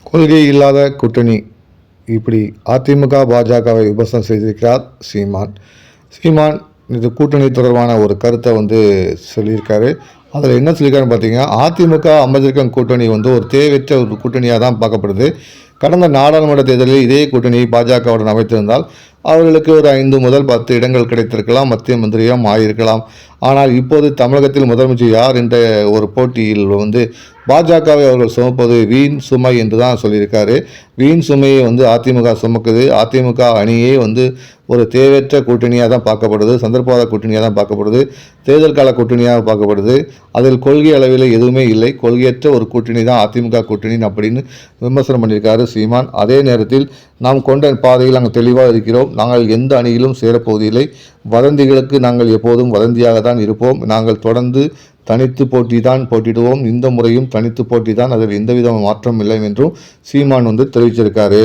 கொள்கை இல்லாத கூட்டணி, இப்படி அதிமுக பாஜகவை விமர்சனம் செய்திருக்கிறார் சீமான். சீமான் இது கூட்டணி தொடர்பான ஒரு கருத்தை சொல்லியிருக்காரு. அதில் என்ன சொல்லியிருக்காருன்னு பார்த்தீங்கன்னா, அதிமுக அமைச்சிருக்கும் கூட்டணி ஒரு தேவையற்ற ஒரு கூட்டணியாக தான் பார்க்கப்படுது. கடந்த நாடாளுமன்ற தேர்தலில் இதே கூட்டணியை பாஜகவுடன் அமைத்திருந்தால் அவர்களுக்கு ஒரு 5 முதல் 10 இடங்கள் கிடைத்திருக்கலாம், மத்திய மந்திரியும் ஆகியிருக்கலாம். ஆனால் இப்போது தமிழகத்தில் முதலமைச்சர் யார் என்ற ஒரு போட்டியில் பாஜகவை அவர்கள் சுமப்பது வீண் சுமை என்று தான் சொல்லியிருக்காரு. வீண் சுமையை அதிமுக சுமக்குது. அதிமுக அணியே ஒரு தேவையற்ற கூட்டணியாக தான் பார்க்கப்படுது, சந்தர்ப்பவாத கூட்டணியாக தான் பார்க்கப்படுது, தேர்தல் கால கூட்டணியாக பார்க்கப்படுது. அதில் கொள்கை அளவில் எதுவுமே இல்லை, கொள்கையற்ற ஒரு கூட்டணி தான் அதிமுக கூட்டணி அப்படின்னு விமர்சனம் பண்ணியிருக்காரு சீமான். அதே நேரத்தில் நாம் கொண்ட பாதையில் நாங்கள் தெளிவாக இருக்கிறோம், நாங்கள் எந்த அணியிலும் சேரப்போவதில்லை, வதந்திகளுக்கு நாங்கள் எப்போதும் வதந்தியாக தான் இருப்போம், நாங்கள் தொடர்ந்து தனித்து போட்டிடுவோம், இந்த முறையும் தனித்து போட்டி தான், அதில் எந்தவித மாற்றம் இல்லை என்றும் சீமான் தெரிவிச்சிருக்காரு.